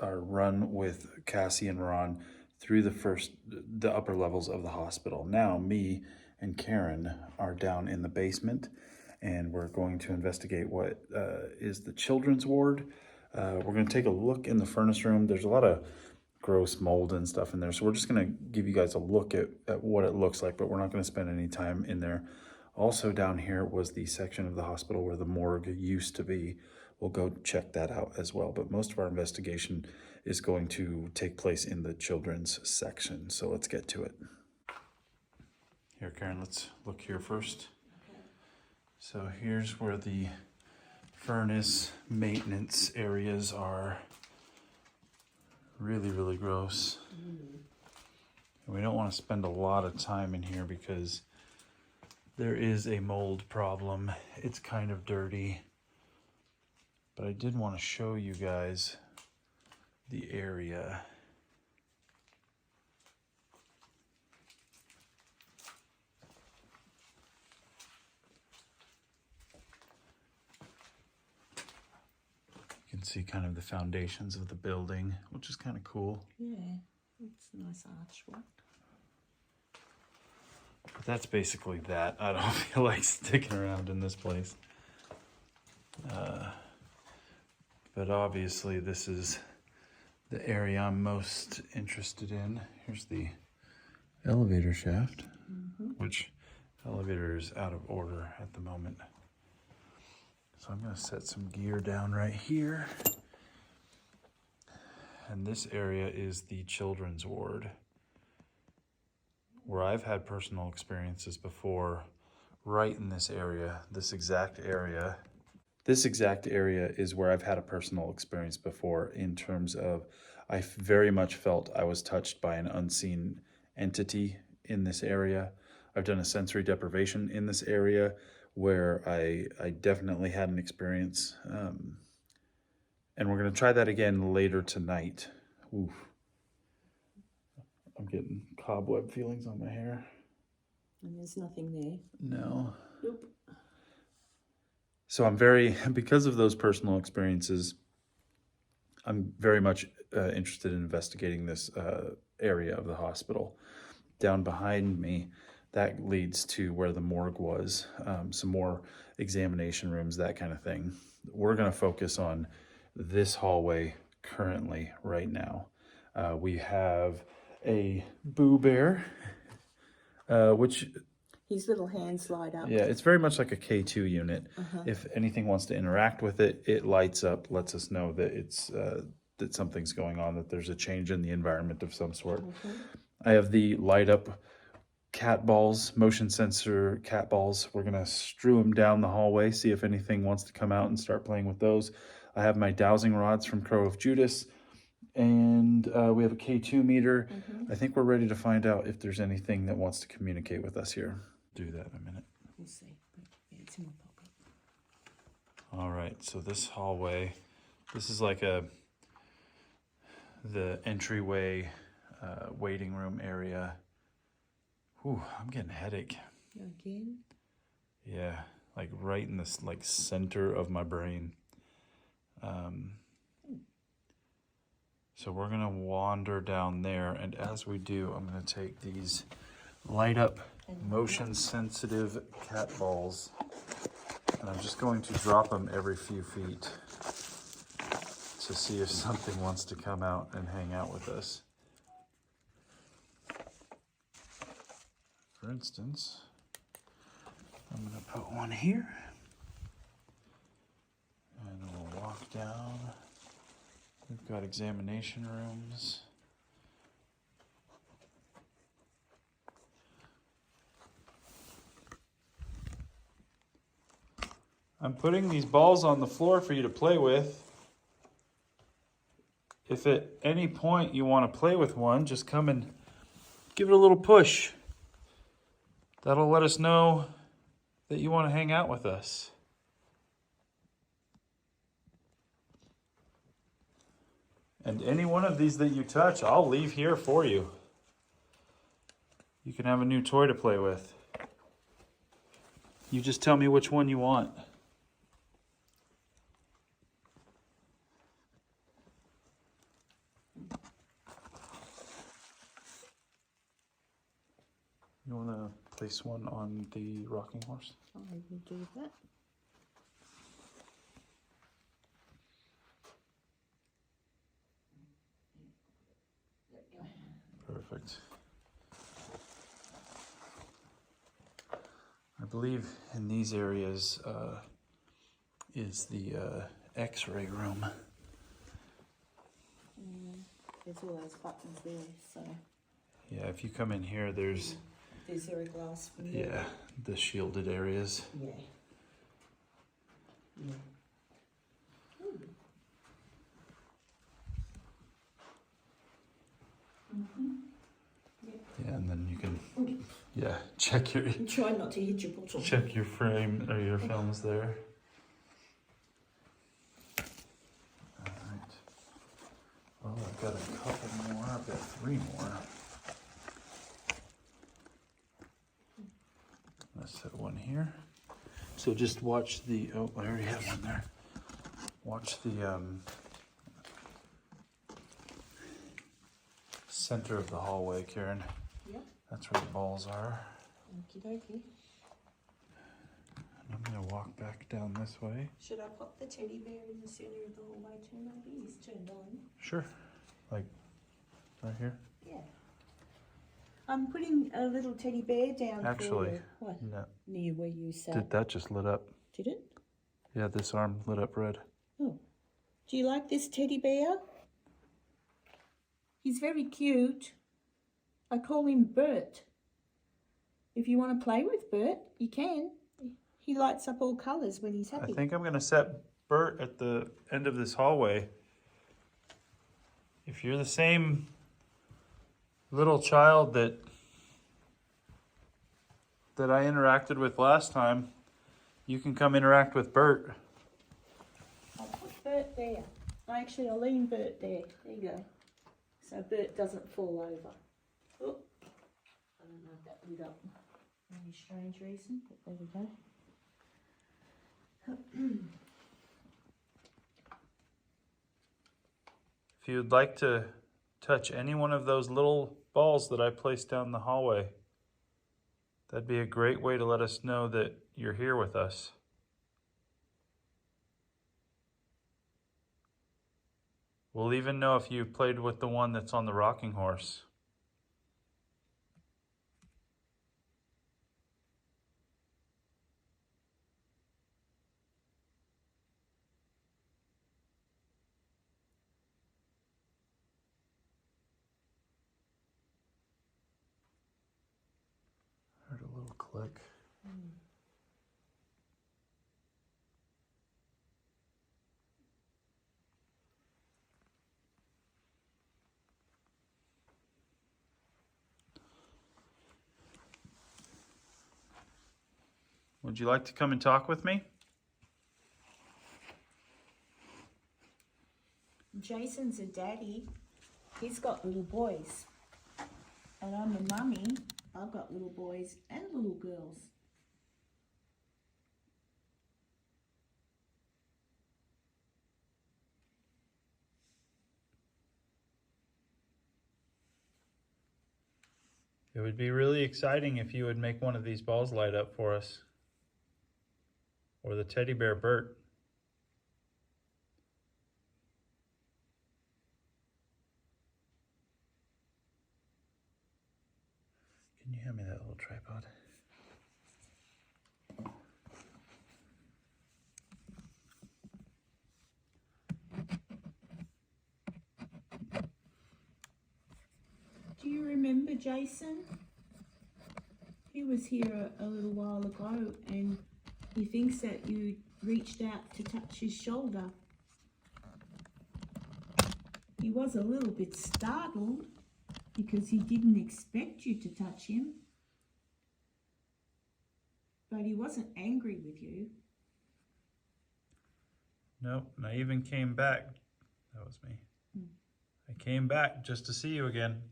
our run with Cassie and Ron through the upper levels of the hospital. Now me and Karen are down in the basement, and we're going to investigate what is the children's ward. We're going to take a look in the furnace room. There's a lot of gross mold and stuff in there, so we're just going to give you guys a look at what it looks like, but we're not going to spend any time in there. Also down here was the section of the hospital where the morgue used to be. We'll go check that out as well, but most of our investigation is going to take place in the children's section, so let's get to it. Here, Karen, let's look here first. Okay. So here's where the furnace maintenance areas are. Really, really gross. And we don't want to spend a lot of time in here because there is a mold problem. It's kind of dirty. But I did want to show you guys the area. You can see kind of the foundations of the building, which is kind of cool. Yeah, it's a nice archwork. But that's basically that. I don't feel like sticking around in this place. But obviously this is the area I'm most interested in. Here's the elevator shaft, which elevator is out of order at the moment. So I'm going to set some gear down right here. And this area is the children's ward, where I've had personal experiences before, right in this area, this exact area. This exact area is where I've had a personal experience before, in terms of I very much felt I was touched by an unseen entity in this area. I've done a sensory deprivation in this area where I definitely had an experience. And we're going to try that again later tonight. Oof. I'm getting cobweb feelings on my hair. And there's nothing there. No. Nope. So because of those personal experiences, I'm very much interested in investigating this area of the hospital. Down behind me, that leads to where the morgue was, some more examination rooms, that kind of thing. We're going to focus on this hallway currently, right now. We have a Boo Bear, which... His little hands light up. Yeah, it's very much like a K2 unit. If anything wants to interact with it, it lights up, lets us know that it's that something's going on, that there's a change in the environment of some sort. I have the light up cat balls, motion sensor cat balls. We're gonna strew them down the hallway, see if anything wants to come out and start playing with those. I have my dowsing rods from Crow of Judas, and we have a K2 meter. I think we're ready to find out if there's anything that wants to communicate with us here. Do that in a minute. We'll see. But yeah, it's in my pocket. All right, so this hallway, this is like the entryway waiting room area. Whew, I'm getting a headache. Again? Yeah, like right in this like center of my brain. So we're gonna wander down there, and as we do, I'm gonna take these light up motion sensitive cat balls, and I'm just going to drop them every few feet to see if something wants to come out and hang out with us. For instance, I'm going to put one here, and we'll walk down. We've got examination rooms. I'm putting these balls on the floor for you to play with. If at any point you want to play with one, just come and give it a little push. That'll let us know that you want to hang out with us. And any one of these that you touch, I'll leave here for you. You can have a new toy to play with. You just tell me which one you want. You want to place one on the rocking horse? I will do that. Perfect. I believe in these areas is the X-ray room. There's all those buttons there, so. Yeah, if you come in here, there's Is there a glass window? yeah the shielded areas. Yeah. Yeah. Yeah, and then you can check your Try not to hit your bottle. check your frame or your films there. All right. Well, I've got a couple more. I've got 3 more. Let's set one here. So just watch the. Oh, I already have one there. Watch the center of the hallway, Karen. Yep. That's where the balls are. Okie dokie. I'm gonna walk back down this way. Should I pop the teddy bear in the centre of the hallway too, maybe? He's turned on. Sure. Like right here. Yeah. I'm putting a little teddy bear down Actually, for you. What? no. Near where you sat. That just lit up. Did it? Yeah, this arm lit up red. Oh. Do you like this teddy bear? He's very cute. I call him Bert. If you want to play with Bert, you can. He lights up all colours when he's happy. I think I'm gonna set Bert at the end of this hallway. If you're the same little child that I interacted with last time, you can come interact with Bert. I'll put Bert there. I'll lean Bert there. There you go. So Bert doesn't fall over. Oh, I don't know if that lit up for any strange reason, but there we go. If you'd like to touch any one of those little balls that I placed down the hallway, that'd be a great way to let us know that you're here with us. We'll even know if you played with the one that's on the rocking horse. Heard a little click. Would you like to come and talk with me? Jason's a daddy. He's got little boys. And I'm a mummy. I've got little boys and little girls. It would be really exciting if you would make one of these balls light up for us. Or the teddy bear Bert. Can you hand me that little tripod? Do you remember Jason? He was here a little while ago and he thinks that you reached out to touch his shoulder. He was a little bit startled because he didn't expect you to touch him. But he wasn't angry with you. Nope, and I even came back. That was me. I came back just to see you again.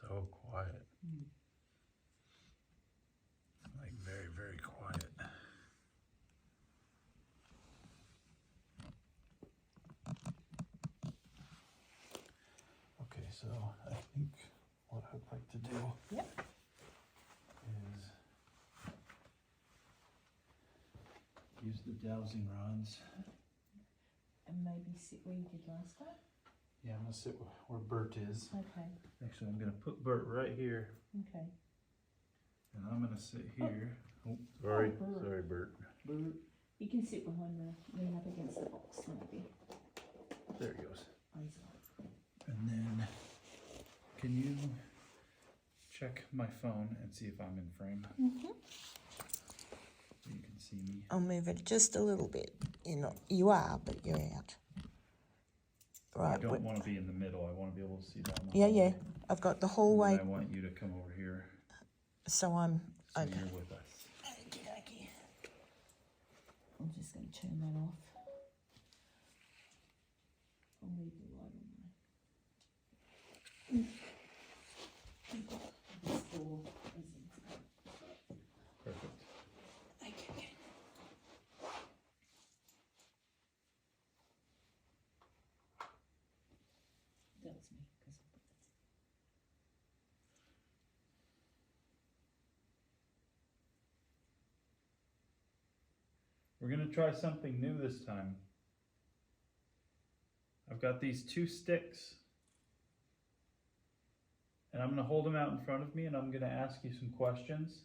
So quiet. Like very, very quiet. Okay, so I think what I'd like to do Yep. is use the dowsing rods. And maybe sit where you did last time. Yeah, I'm gonna sit where Bert is. Okay. Actually, I'm gonna put Bert right here, Okay. and I'm gonna sit here. Oh, sorry, Bert. sorry, Bert. Bert. You can sit behind the, lean up against the box maybe. There he goes. Easily. And then, can you check my phone and see if I'm in frame? Mm-hmm. So you can see me. I'll move it just a little bit. You are, but you're out. Right. I don't want to be in the middle. I want to be able to see down the Yeah, hallway. yeah. I've got the And hallway, then I want you to come over here so I'm so okay. you're with us. Okey-dokey. I'm just going to turn that off. I'll leave the light on there. This door isn't. Perfect. Okay. That was me. 'Cause We're gonna try something new this time. I've got these two sticks, and I'm gonna hold them out in front of me, and I'm gonna ask you some questions.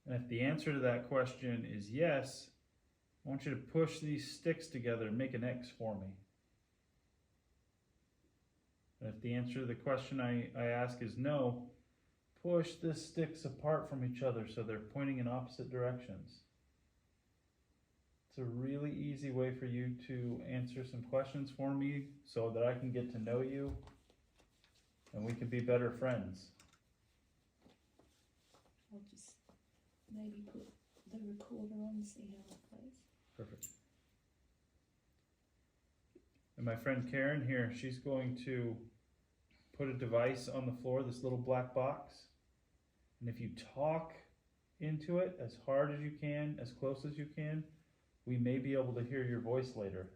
And if the answer to that question is yes, I want you to push these sticks together and make an X for me. And if the answer to the question I ask is no, push the sticks apart from each other so they're pointing in opposite directions. It's a really easy way for you to answer some questions for me so that I can get to know you and we can be better friends. I'll just maybe put the recorder on and see how it plays. Perfect. And my friend Karen here, she's going to put a device on the floor, this little black box. And if you talk into it as hard as you can, as close as you can, we may be able to hear your voice later.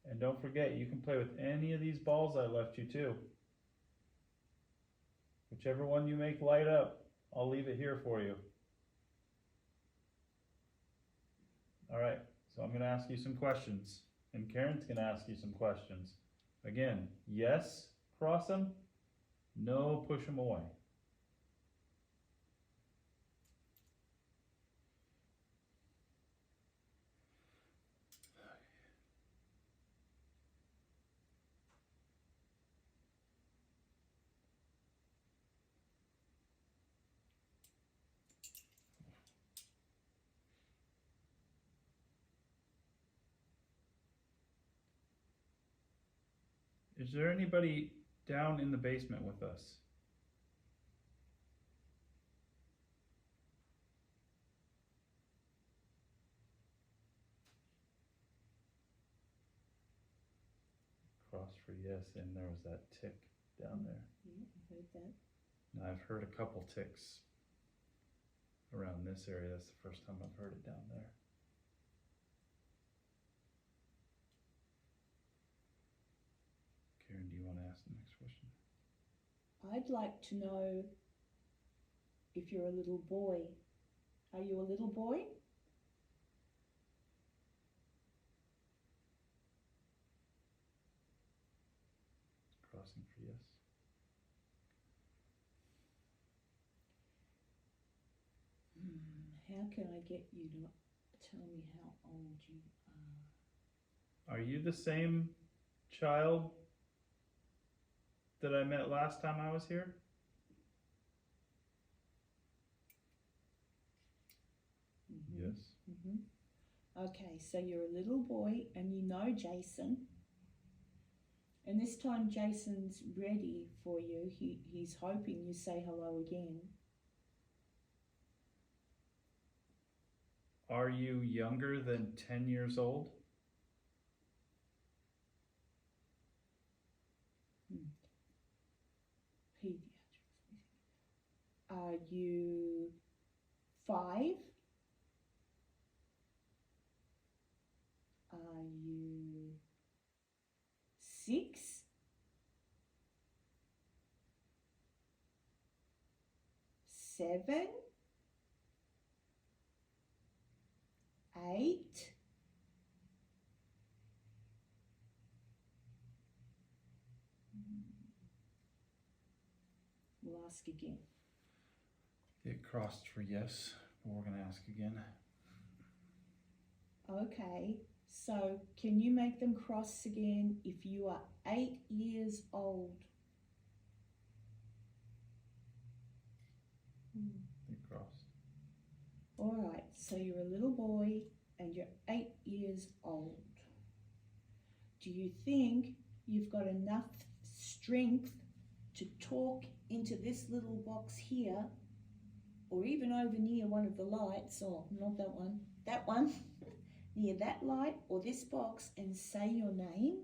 And don't forget, you can play with any of these balls I left you too. Whichever one you make light up, I'll leave it here for you. All right, so I'm going to ask you some questions, and Karen's going to ask you some questions. Again, yes, cross them. No, push them away. Is there anybody down in the basement with us? Cross for yes, and there was that tick down there. Yeah, I heard that. Now I've heard a couple ticks around this area. That's the first time I've heard it down there. Karen, do you want to ask the next question? I'd like to know if you're a little boy. Are you a little boy? Crossing for yes. How can I get you to tell me how old you are? Are you the same child that I met last time I was here? Mm-hmm. Yes. Mm-hmm. Okay, so you're a little boy and you know Jason. And this time Jason's ready for you. He's hoping you say hello again. Are you younger than 10 years old? Are you 5? Are you 6? 7? 8? We'll ask again. It crossed for yes, but we're gonna ask again. Okay, so can you make them cross again if you are 8 years old? It crossed. All right, so you're a little boy and you're 8 years old. Do you think you've got enough strength to talk into this little box here, or even over near one of the lights, or not that one, near that light or this box, and say your name?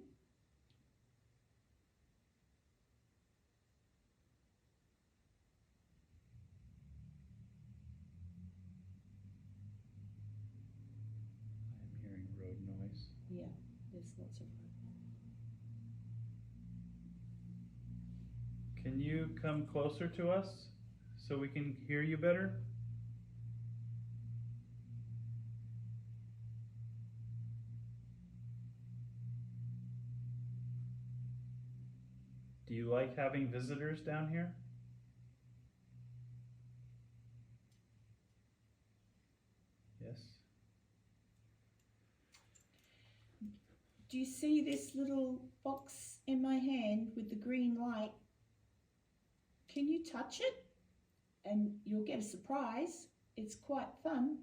I'm hearing road noise. Yeah, there's lots of road. Can you come closer to us so we can hear you better? Do you like having visitors down here? Yes. Do you see this little box in my hand with the green light? Can you touch it? And you'll get a surprise. It's quite fun.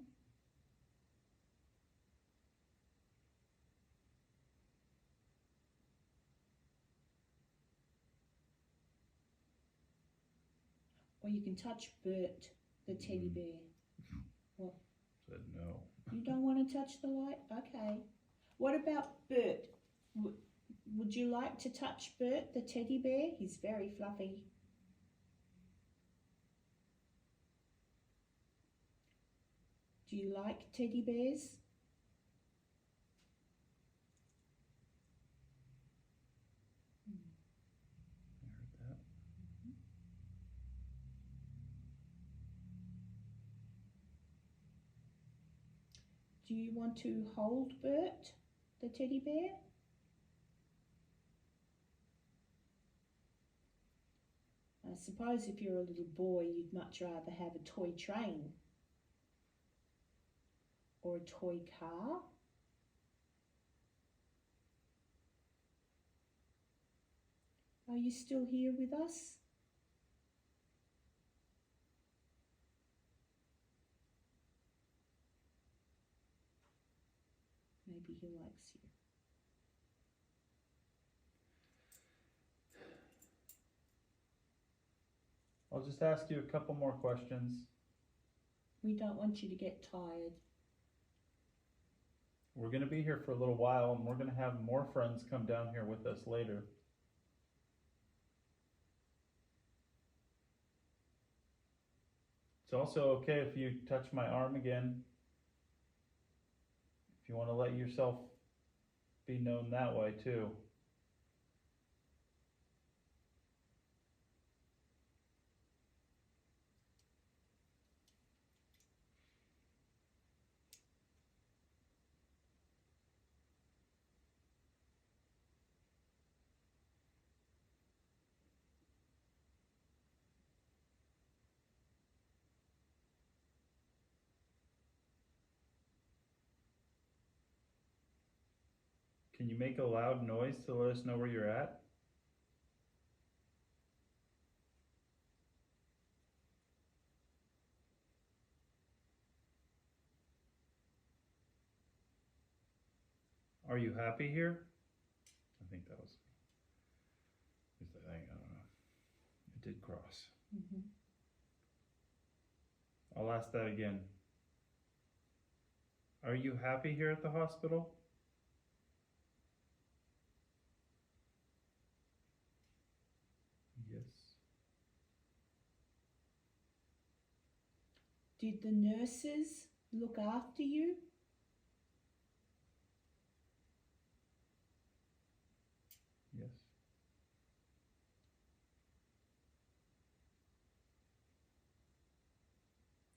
Or you can touch Bert, the teddy bear. What? Said no. You don't want to touch the light? Okay. What about Bert? Would you like to touch Bert, the teddy bear? He's very fluffy. Do you like teddy bears? I heard that. Do you want to hold Bert, the teddy bear? I suppose if you're a little boy, you'd much rather have a toy train or a toy car. Are you still here with us? Maybe he likes you. I'll just ask you a couple more questions. We don't want you to get tired. We're going to be here for a little while, and we're going to have more friends come down here with us later. It's also okay if you touch my arm again. If you want to let yourself be known that way too. Can you make a loud noise to let us know where you're at? Are you happy here? I think that was the thing. I don't know. It did cross. Mm-hmm. I'll ask that again. Are you happy here at the hospital? Yes. Did the nurses look after you? Yes.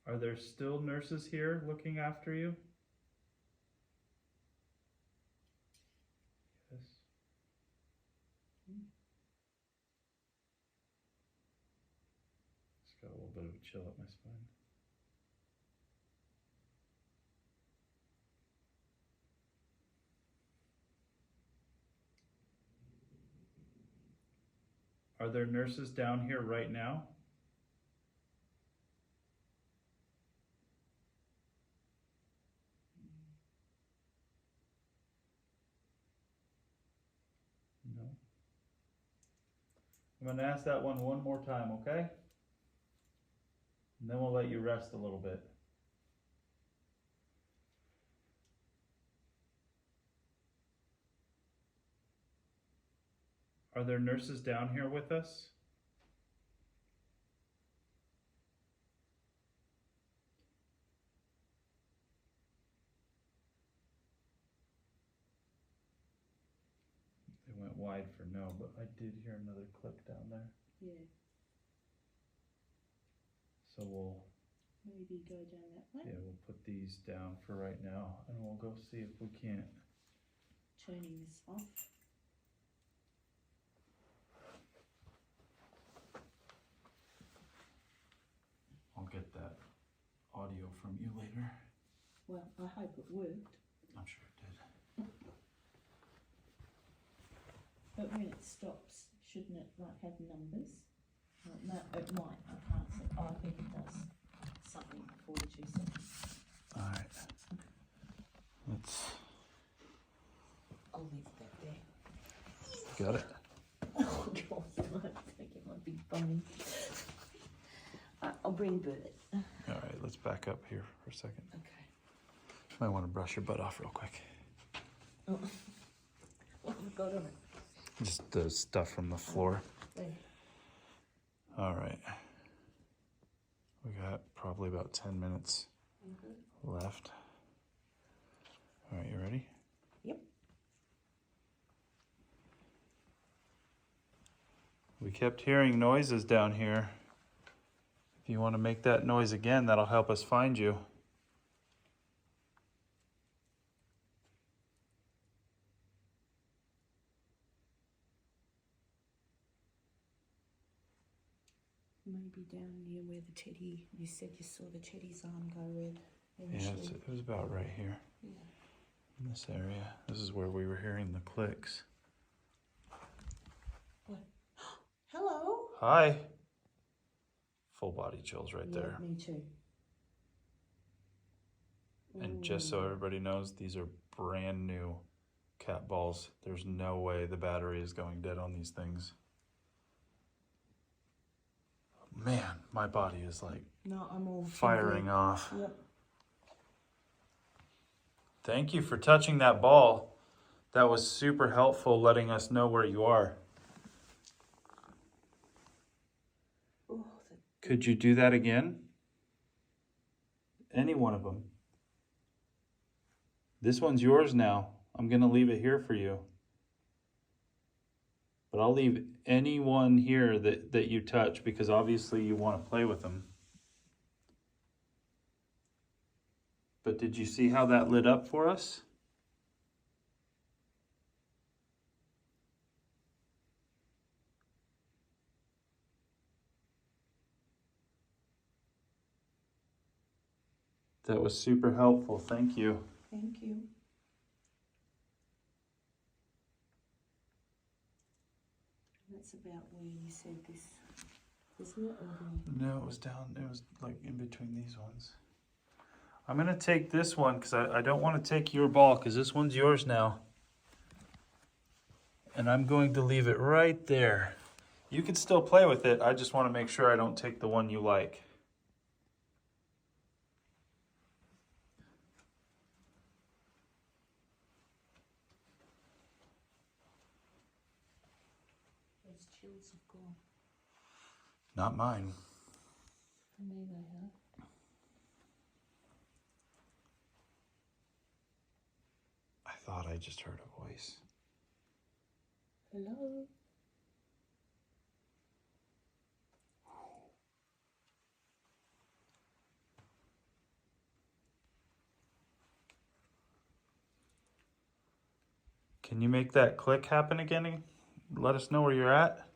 Are there still nurses here looking after you? Yes. Just got a little bit of a chill up my spine. Are there nurses down here right now? No. I'm going to ask that one more time, okay? And then we'll let you rest a little bit. Are there nurses down here with us? They went wide for no, but I did hear another click down there. Yeah. So we'll Maybe go down that way. we'll put these down for right now, and we'll go see if we can't. Turning this off. I'll get that audio from you later. Well, I hope it worked. I'm sure it did. But when it stops, shouldn't it like have numbers? Well, no, it might. I can't see. Oh, I think it does. Something 42 seconds. All right. Let's. I'll leave that there. Got it. Oh God, I think it might be funny. I'll bring Bert. All right. Let's back up here for a second. Okay. Might want to brush your butt off real quick. Oh. What have we got on it? Just the stuff from the floor. There. All right. We got probably about 10 minutes left. All right, you ready? Yep. We kept hearing noises down here. If you want to make that noise again, that'll help us find you. Maybe down near where the teddy, you said you saw the teddy's arm go red Yeah, initially. it was about right here Yeah. in this area. This is where we were hearing the clicks. What? Hello? Hi. Full body chills right Yeah, there. me too. And just so everybody knows, these are brand new cat balls. There's no way the battery is going dead on these things. Man, my body is like No, I'm all firing tingly. off. Yep. Thank you for touching that ball. That was super helpful letting us know where you are. Oh, Could you do that again? Any one of them. This one's yours now. I'm going to leave it here for you. But I'll leave any one here that you touch because obviously you want to play with them. But did you see how that lit up for us? That was super helpful. Thank you. thank you. That's about where you said this, isn't it? Or No, it was down. It was like in between these ones. I'm going to take this one because I don't want to take your ball because this one's yours now. And I'm going to leave it right there. You can still play with it. I just want to make sure I don't take the one you like. those chills have gone. Not mine. For me they have. thought I just heard a voice. Hello? Can you make that click happen again? Let us know where you're at.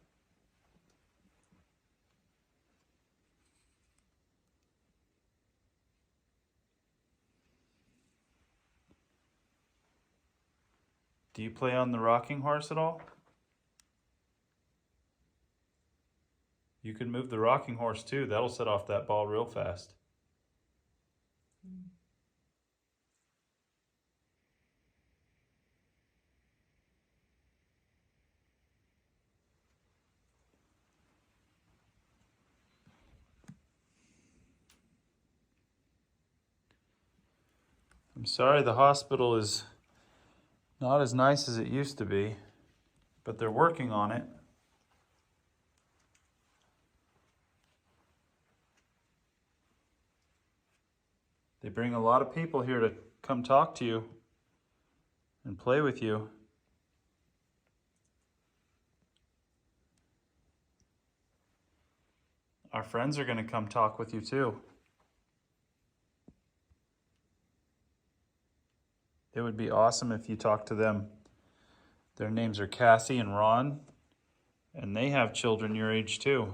Do you play on the rocking horse at all? You can move the rocking horse too. That'll set off that ball real fast. I'm sorry the hospital is not as nice as it used to be, but they're working on it. They bring a lot of people here to come talk to you and play with you. Our friends are going to come talk with you too. It would be awesome if you talked to them. Their names are Cassie and Ron, and they have children your age too.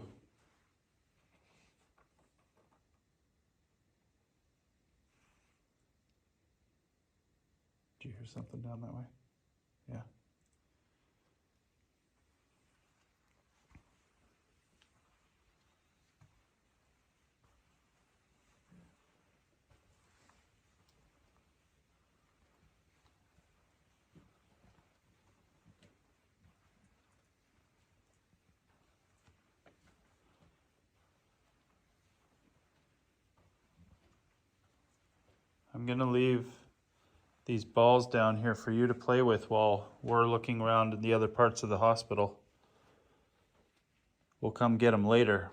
Did you hear something down that way? Yeah. I'm going to leave these balls down here for you to play with while we're looking around in the other parts of the hospital. We'll come get them later.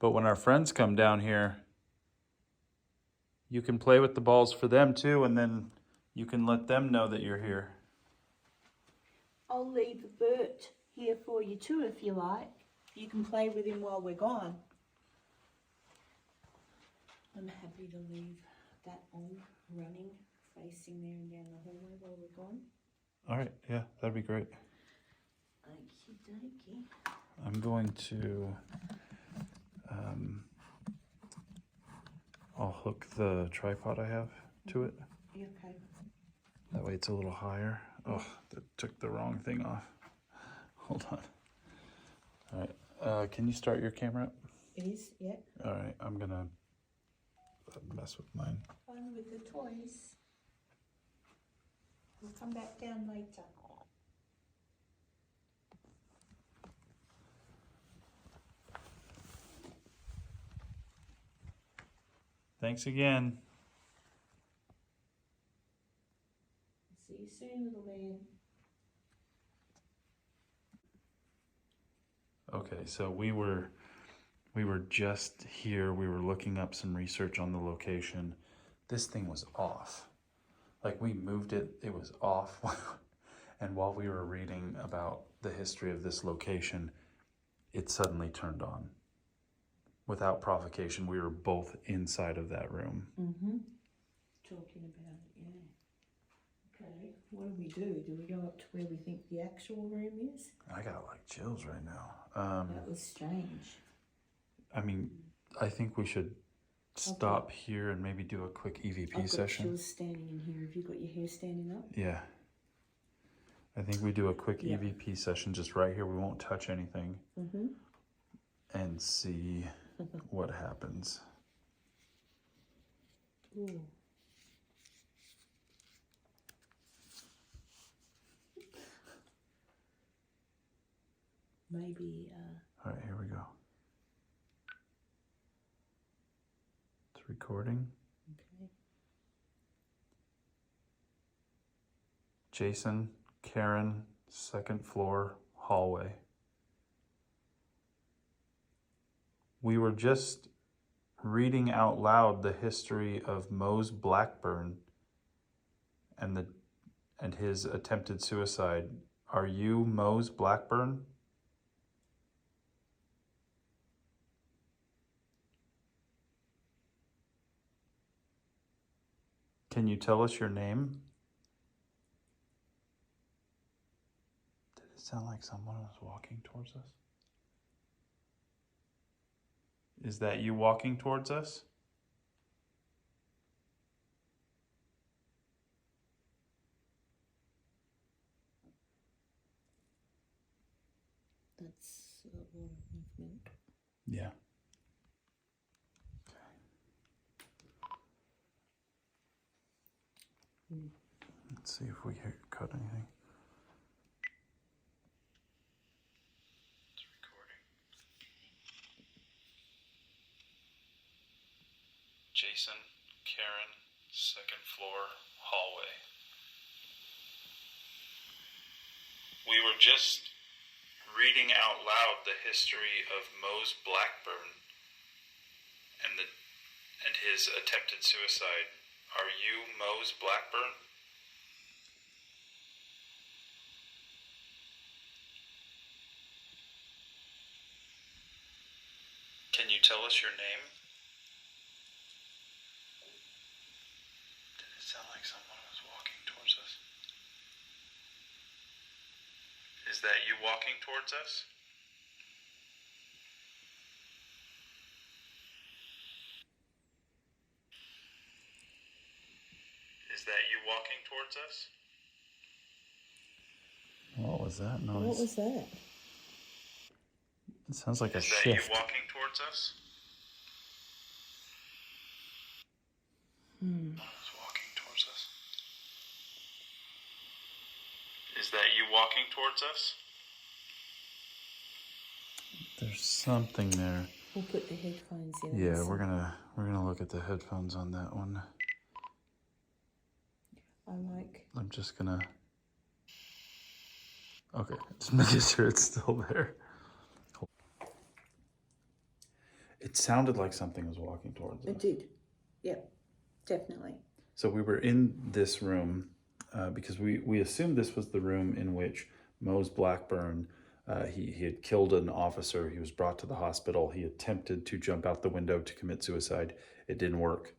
But when our friends come down here, you can play with the balls for them too, and then you can let them know that you're here. I'll leave Bert here for you too if you like. You can play with him while we're gone. I'm happy to leave that on, running, facing there and down the hallway while we're gone. All right, yeah, that'd be great. Okie dokie. I'm going to, I'll hook the tripod I have to it. You okay? That way it's a little higher. Oh, that took the wrong thing off. Hold on. All right, can you start your camera up? It is, yeah. All right, I'm gonna mess with mine. Fun with the toys. We'll come back down later. Thanks again. See you soon, little man. Okay, so we were just here. We were looking up some research on the location. This thing was off. Like, we moved it, it was off. And while we were reading about the history of this location, it suddenly turned on. Without provocation, we were both inside of that room. Mm-hmm. Talking about it, yeah. Okay, what do we do? Do we go up to where we think the actual room is? I got like chills right now. That was strange. I mean, I think we should stop here and maybe do a quick EVP I've got session. chills standing in here. Have you got your hair standing up? Yeah. I think we do a quick Yeah. EVP session just right here. We won't touch anything. Mm-hmm. And see what happens. Ooh. Maybe, All right, here we go. It's recording. okay. Jason, Karen, second floor, hallway. We were just reading out loud the history of Mose Blackburn and and his attempted suicide. Are you Mose Blackburn? Can you tell us your name? Did it sound like someone was walking towards us? Is that you walking towards us? That's a lot of movement. Yeah. Let's see if we cut anything. It's recording. Jason, Karen, second floor, hallway. We were just reading out loud the history of Mose Blackburn and his attempted suicide. Are you Mose Blackburn? Can you tell us your name? Did it sound like someone was walking towards us? Is that you walking towards us? Is that you walking towards us? What was that noise? What was that? It sounds like a shift. Is that you walking towards us? Someone was walking towards us. Is that you walking towards us? There's something there. We'll put the headphones in. Yeah, we're gonna look at the headphones on that one. I'm just gonna. Okay, just making sure it's still there. It sounded like something was walking towards us. It did. Yep, definitely. So we were in this room because we assumed this was the room in which Mose Blackburn, he had killed an officer. He was brought to the hospital. He attempted to jump out the window to commit suicide. It didn't work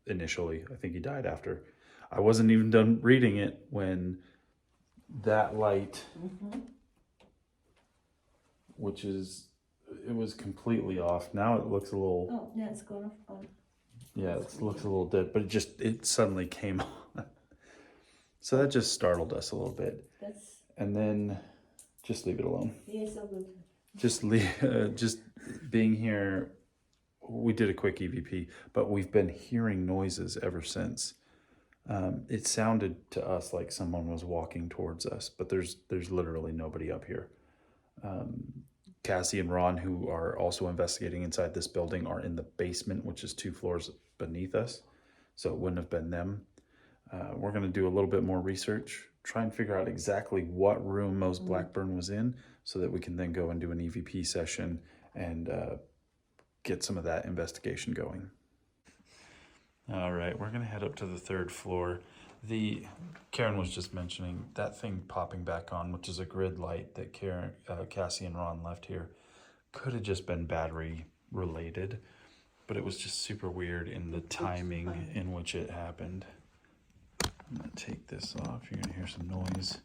initially. I think he died after. I wasn't even done reading it when that light, which is, it was completely off. Now it looks a little... Oh, now it's gone off. Yeah, it looks a little dead, but it suddenly came on. So that just startled us a little bit. And then just leave it alone. Yes, I will. Just being here, we did a quick EVP, but we've been hearing noises ever since. It sounded to us like someone was walking towards us, but there's literally nobody up here. Cassie and Ron, who are also investigating inside this building, are in the basement, which is 2 floors beneath us. So it wouldn't have been them. We're going to do a little bit more research, try and figure out exactly what room Mose Blackburn was in so that we can then go and do an EVP session and get some of that investigation going. All right, we're going to head up to the 3rd floor. Karen was just mentioning that thing popping back on, which is a grid light that Cassie and Ron left here. Could have just been battery related, but it was just super weird in the timing in which it happened. I'm going to take this off. You're going to hear some noise.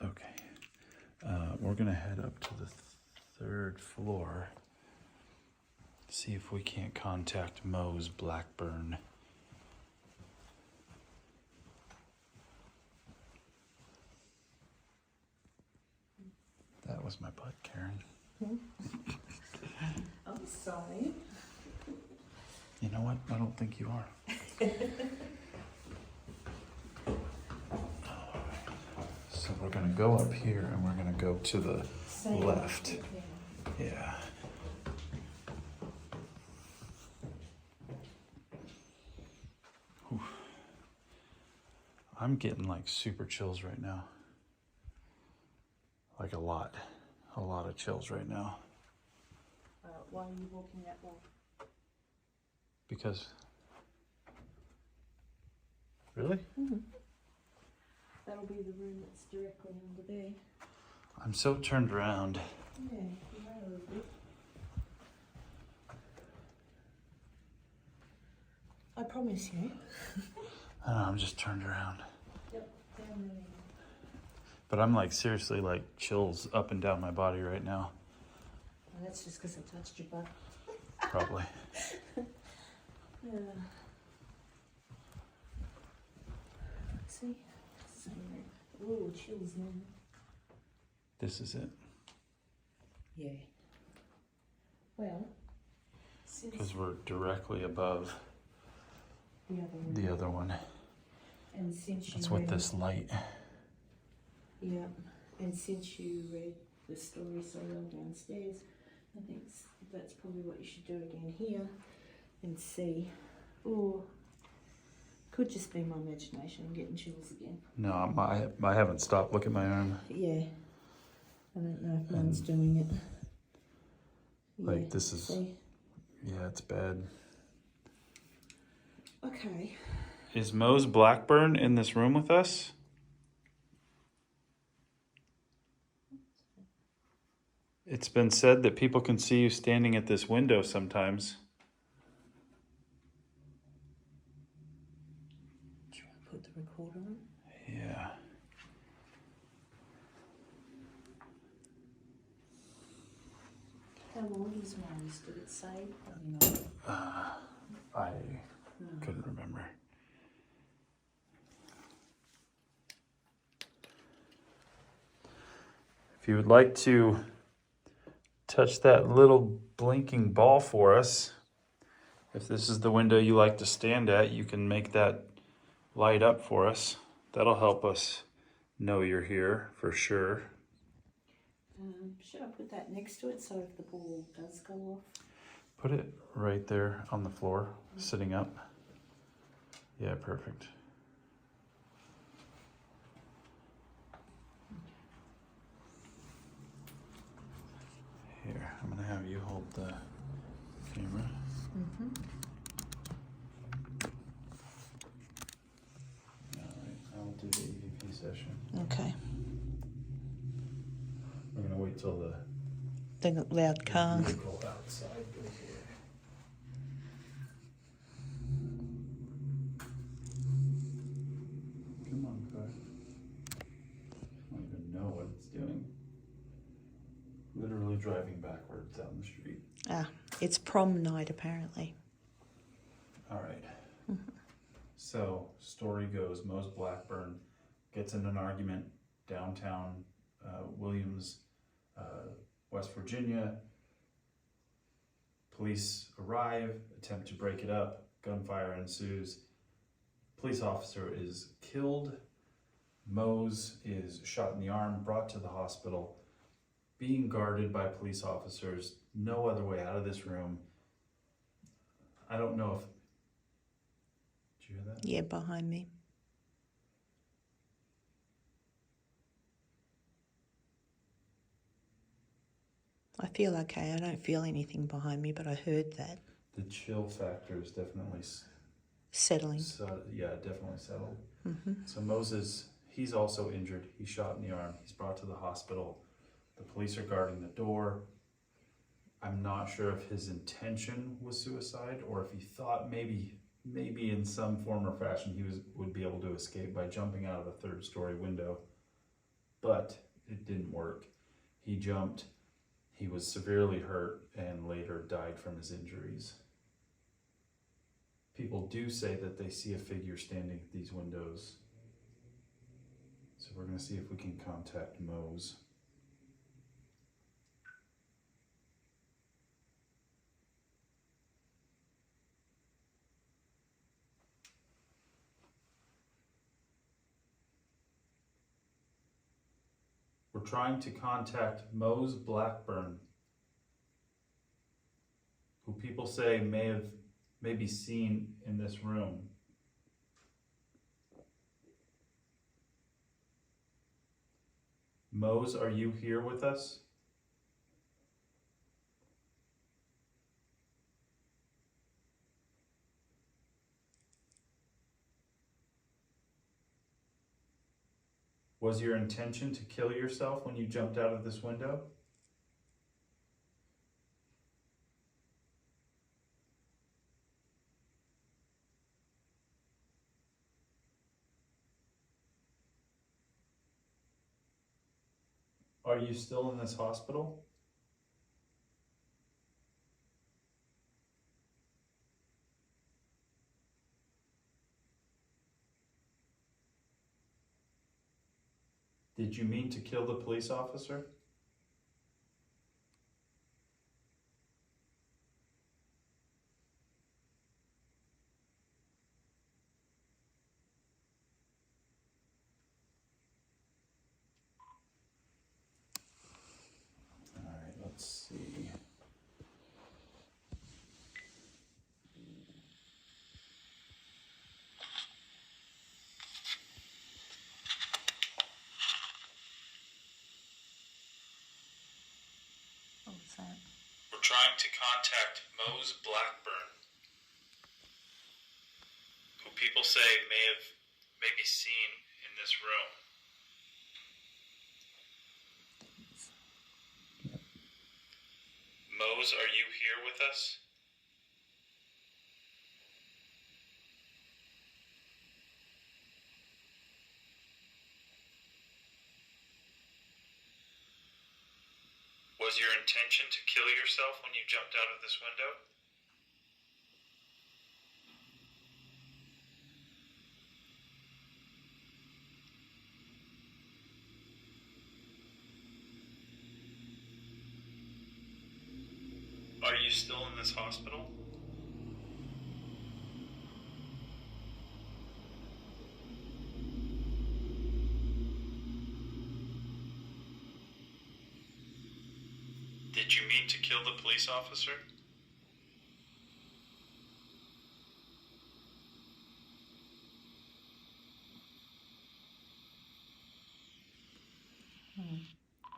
Okay. We're going to head up to the 3rd floor. See if we can't contact Mose Blackburn. That was my butt, Karen. I'm sorry. You know what? I don't think you are. So we're going to go up here and we're going to go to the left. Yeah. Whew. I'm getting like super chills right now. Like a lot of chills right now. Why are you walking that way? Because Really? That'll be the room that's directly under there. I'm so turned around. Yeah, you are a little bit. I promise you. I don't know, I'm just turned around. Yep, down there. But I'm like seriously like chills up and down my body right now. Well, that's just because I touched your butt. Probably. See? So, ooh, chills now. This is it. Yeah. Well, since Because we're directly above the other one. the other one. And since you That's with read, this light. Yeah, and since you read the story so well downstairs, I think that's probably what you should do again here and see. Or could just be my imagination. I'm getting chills again. No, I haven't stopped. Look at my arm. Yeah. I don't know if mine's doing it. Like, Yeah, this is- see? Yeah, it's bad. Okay. Is Mose Blackburn in this room with us? It's been said that people can see you standing at this window sometimes. Do you want to put the recorder on? Yeah. How old is Mose? Did it say? Probably not. I couldn't remember. If you would like to touch that little blinking ball for us, if this is the window you like to stand at, you can make that light up for us. That'll help us know you're here for sure. Should I put that next to it so if the ball does go off? Put it right there on the floor, sitting up. Yeah, perfect. Here, I'm gonna have you hold the camera. Alright, I'll do the EVP session. Okay. We're gonna wait till the The loud car. vehicle outside goes away. Come on, car. I don't even know what it's doing. Literally driving backwards down the street. Ah, it's prom night apparently. All right. So, story goes, Mose Blackburn gets in an argument downtown Williams, West Virginia. Police arrive, attempt to break it up, gunfire ensues. Police officer is killed. Mose is shot in the arm, brought to the hospital, being guarded by police officers, no other way out of this room. I don't know if... Did you hear that? Yeah, behind me. I feel okay. I don't feel anything behind me, but I heard that. The chill factor is definitely... Settling. yeah, definitely settled. So Moses, he's also injured. He's shot in the arm. He's brought to the hospital. The police are guarding the door. I'm not sure if his intention was suicide or if he thought maybe in some form or fashion he would be able to escape by jumping out of a third-story window. But it didn't work. He jumped. He was severely hurt and later died from his injuries. People do say that they see a figure standing at these windows. So we're going to see if we can contact Mose. We're trying to contact Mose Blackburn, who people say may be seen in this room. Mose, are you here with us? Was your intention to kill yourself when you jumped out of this window? Are you still in this hospital? Did you mean to kill the police officer? All right, let's see. What was that? We're trying to contact Mose Blackburn, who people say may be seen in this room. Mose, are you here with us? Was your intention to kill yourself when you jumped out of this window? Are you still in this hospital? Did you mean to kill the police officer?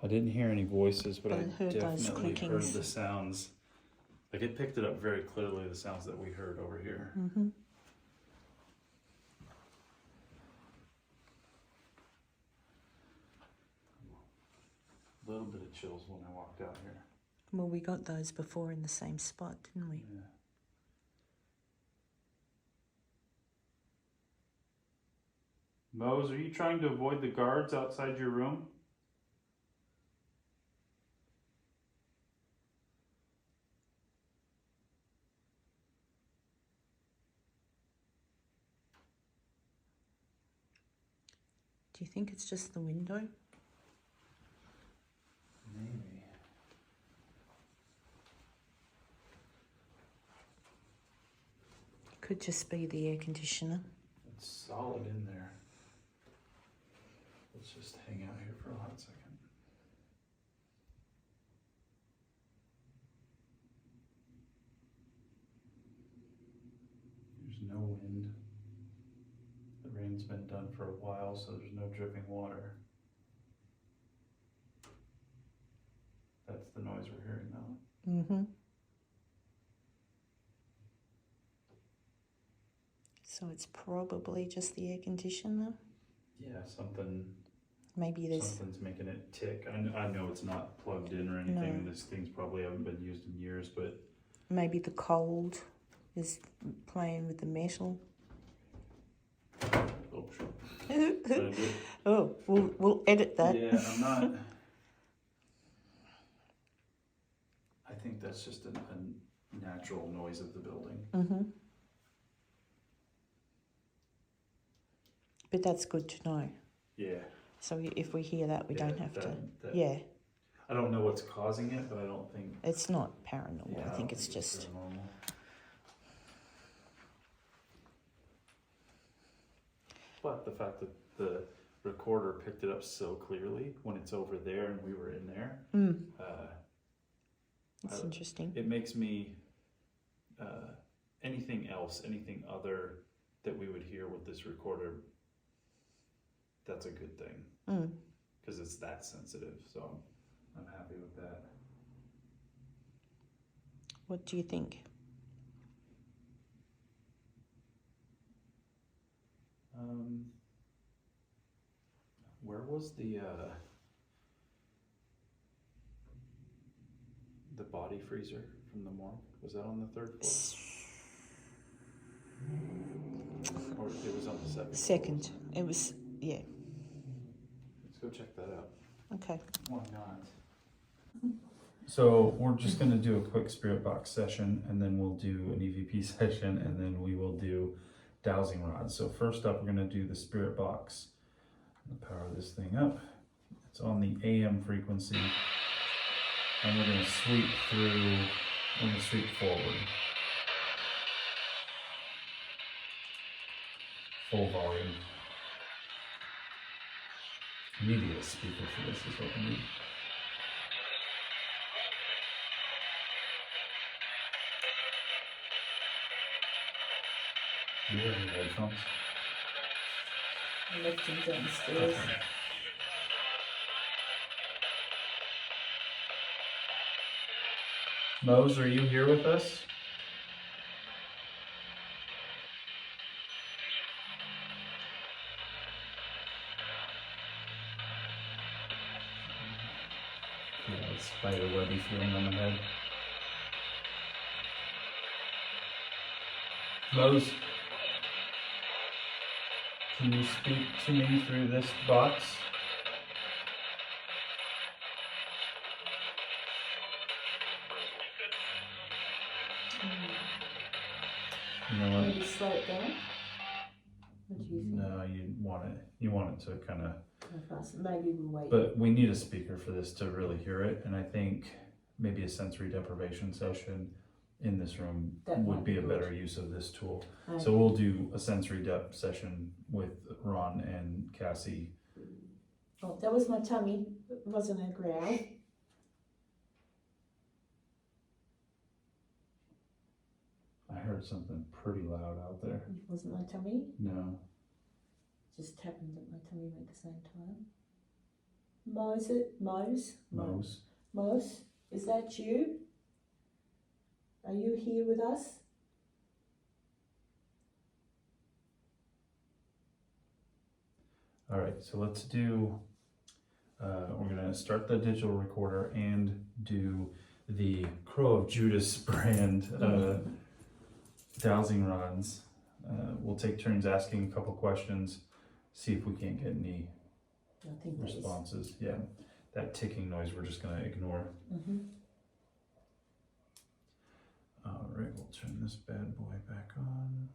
I didn't hear any voices, but I heard those definitely heard clickings. the sounds. Like it picked it up very clearly, the sounds that we heard over here. Mm-hmm. A little bit of chills when I walked out here. Well, we got those before in the same spot, didn't we? Yeah. Mose, are you trying to avoid the guards outside your room? Do you think it's just the window? Maybe. Could just be the air conditioner. It's solid in there. Let's just hang out here for a hot second. There's no wind. The rain's been done for a while, so there's no dripping water. That's the noise we're hearing now. Mm-hmm. So it's probably just the air conditioner. Yeah, something. Maybe there's. Something's making it tick. I know it's not plugged in or anything. No. These things probably haven't been used in years, but Maybe the cold is playing with the metal. oh, sure. Oh, we'll edit that. Yeah, I'm not. I think that's just a natural noise of the building. Mm-hmm. But that's good to know. Yeah. So if we hear that, we don't have to. that- Yeah, I don't know what's causing it, but I don't think. it's not paranormal. Yeah, I think don't it's just. paranormal. But the fact that the recorder picked it up so clearly when it's over there and we were in there, It's interesting. it makes me anything else, anything other that we would hear with this recorder, that's a good thing because it's that sensitive. So I'm happy with that. What do you think? where was the body freezer from the morgue? Was that on the 3rd floor? Or it was on the 2nd? Second. It was, yeah. Let's go check that out. Okay. Why not? So we're just gonna do a quick spirit box session, and then we'll do an EVP session, and then we will do dowsing rods. So first up, we're gonna do the spirit box. I'm gonna power this thing up. It's on the AM frequency, and we're gonna sweep through. We're gonna sweep forward. Full volume. We need to get a speaker for this, is what we need. Do you have any headphones? I left him downstairs. Okay. Mose, are you here with us? Yeah, it's spider webby feeling on the head. Mose, can you speak to me through this box? You know what? Maybe slow it down. What do you think? No, you want it to kind of. Maybe we'll wait. But we need a speaker for this to really hear it, and I think maybe a sensory deprivation session in this room That would might be a be better good. use of this tool. Okay. So we'll do a sensory dep session with Ron and Cassie. Oh, that was my tummy. It wasn't a growl. I heard something pretty loud out there. It wasn't my tummy. No. Just happened that my tummy went at the same time. Mose, is that you? Are you here with us? All right, so let's do, we're gonna start the digital recorder and do the Crow of Judas brand dowsing rods. We'll take turns asking a couple questions, see if we can't get any I think that is. responses. Yeah, that ticking noise we're just gonna ignore. Mm-hmm. All right, we'll turn this bad boy back on.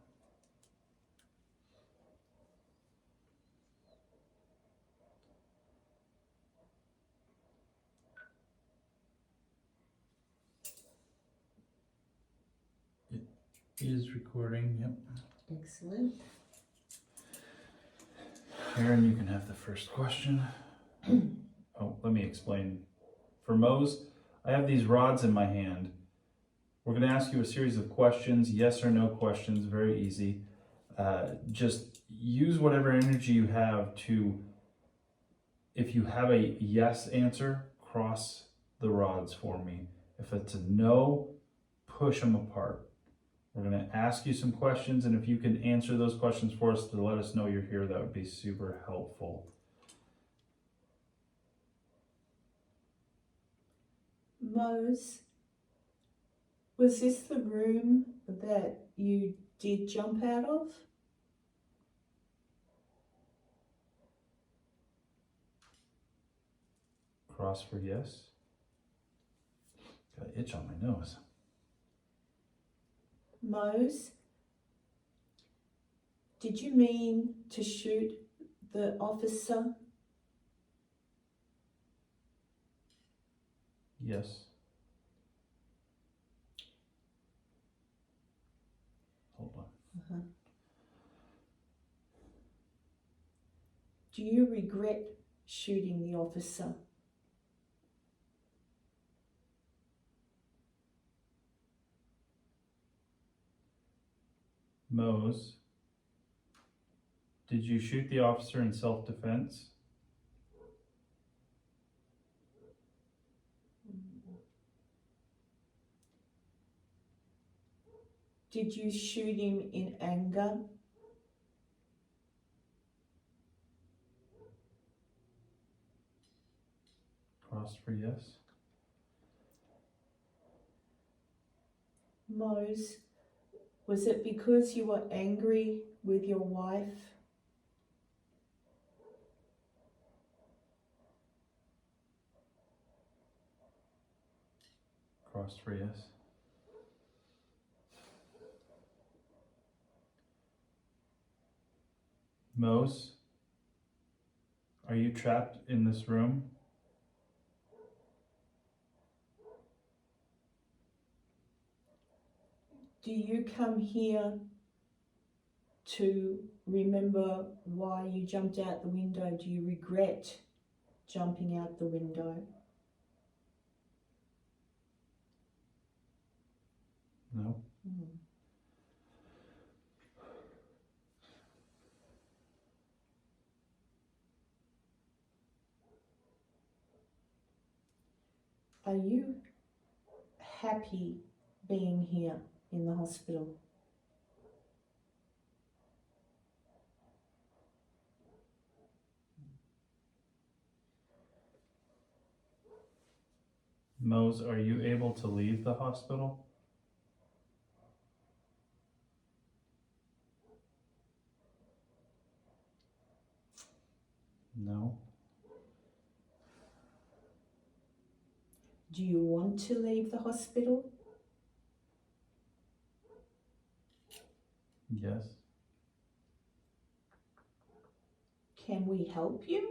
It is recording, yep. Excellent. Aaron, you can have the first question. Oh, let me explain. For Mose, I have these rods in my hand. We're going to ask you a series of questions, yes or no questions, very easy. Just use whatever energy you have to, if you have a yes answer, cross the rods for me. If it's a no, push them apart. We're going to ask you some questions, and if you can answer those questions for us to let us know you're here, that would be super helpful. Mose, was this the room that you did jump out of? Cross for yes. Got an itch on my nose. Mose, did you mean to shoot the officer? Yes. Hold on. Uh-huh. Do you regret shooting the officer? Mose, did you shoot the officer in self-defense? Did you shoot him in anger? Crossed for yes. Mose, was it because you were angry with your wife? Crossed for yes. Mose, are you trapped in this room? Do you come here to remember why you jumped out the window? Do you regret jumping out the window? No. Are you happy being here in the hospital? Mose, are you able to leave the hospital? No. Do you want to leave the hospital? Yes. Can we help you?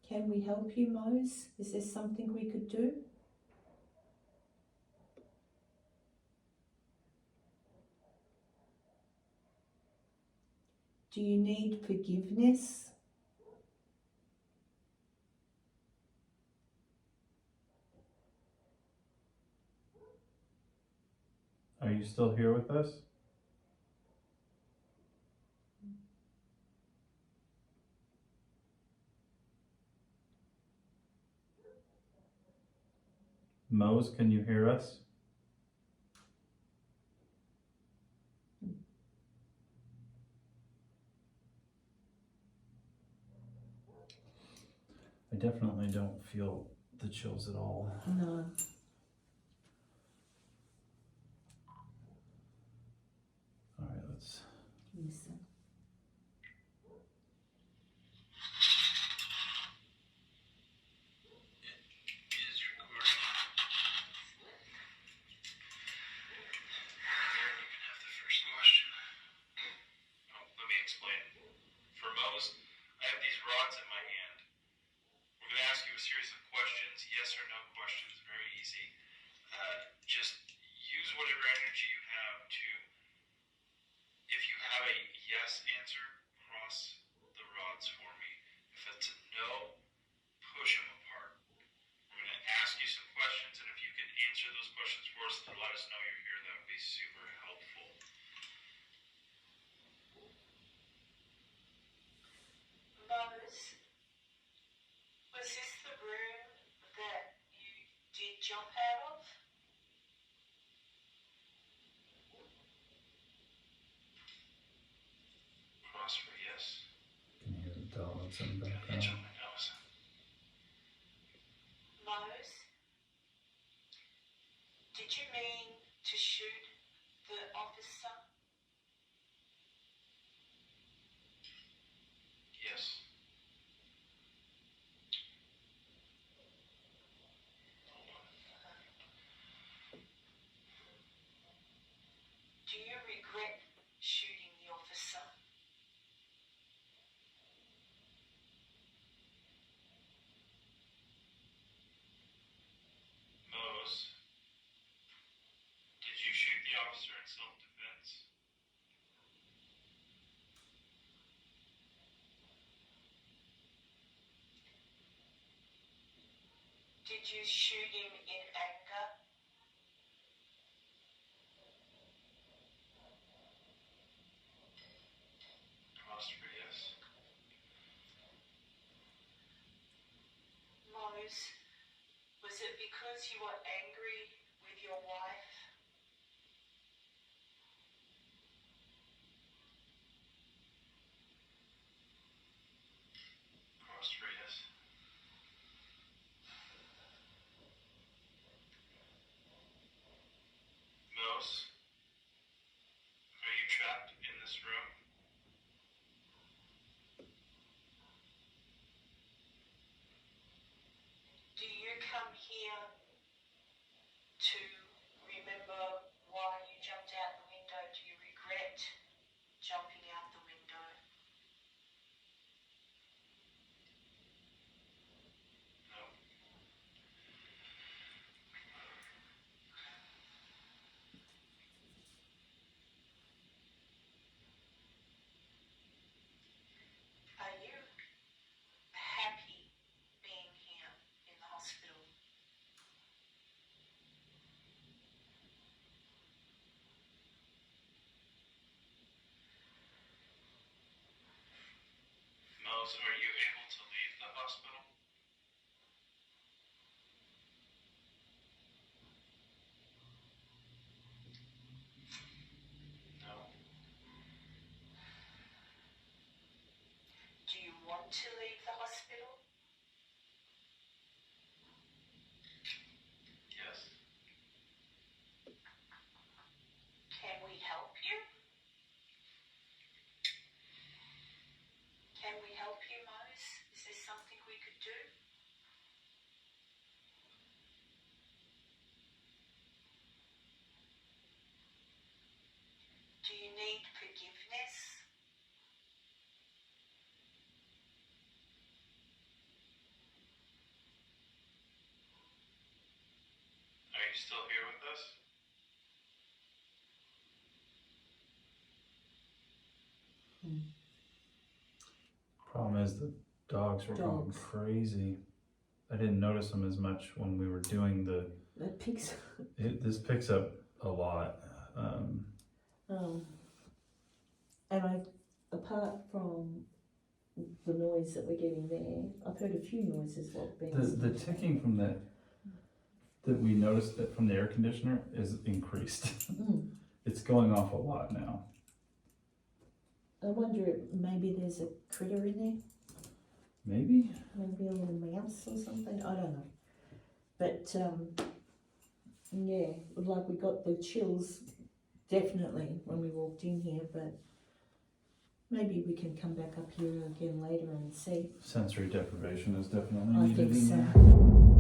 Can we help you, Mose? Is there something we could do? Do you need forgiveness? Are you still here with us? Mose, can you hear us? I definitely don't feel the chills at all. No. All right, let's. Listen. Is recording. Aaron, you can have the first question. Oh, let me explain. For Mose, I have these rods in my hand. We're going to ask you a series of questions, yes or no questions, very easy. Just use whatever energy you have to, if you have a yes answer, cross the rods for me. If it's a no, push them apart. We're going to ask you some questions, and if you can answer those questions for us to let us know you're here, that would be super helpful. Mose, was this the room that you did jump out of? Cross for yes. Can you hear the dogs in the background? My nose. Mose, did you mean to shoot the officer? Yes. Do you regret shooting the officer? Mose, did you shoot the officer in self-defense? Did you shoot him in anger? Cross for yes. Mose, was it because you were angry with your wife? Mouse, are you trapped in this room? Do you come here to remember why you jumped out the window? Do you regret jumping out the window? No. Are you happy being here in the hospital? Mouse, are you able to leave the hospital? No. Do you want to leave the hospital? Yes. Can we help you? Can we help you, Mose? Is there something we could do? Do you need forgiveness? Are you still here with us? Problem is the dogs were going Dogs. crazy. I didn't notice them as much when we were doing That pig's. this picks up a lot. And apart from the noise that we're getting there, I've heard a few noises while being. The ticking from that we noticed that from the air conditioner is increased. It's going off a lot now. I wonder if maybe there's a critter in there, Maybe? maybe a little mouse or something. I don't know. But yeah, like we got the chills definitely when we walked in here, but maybe we can come back up here again later and see. Sensory deprivation is definitely I needed think in so. there.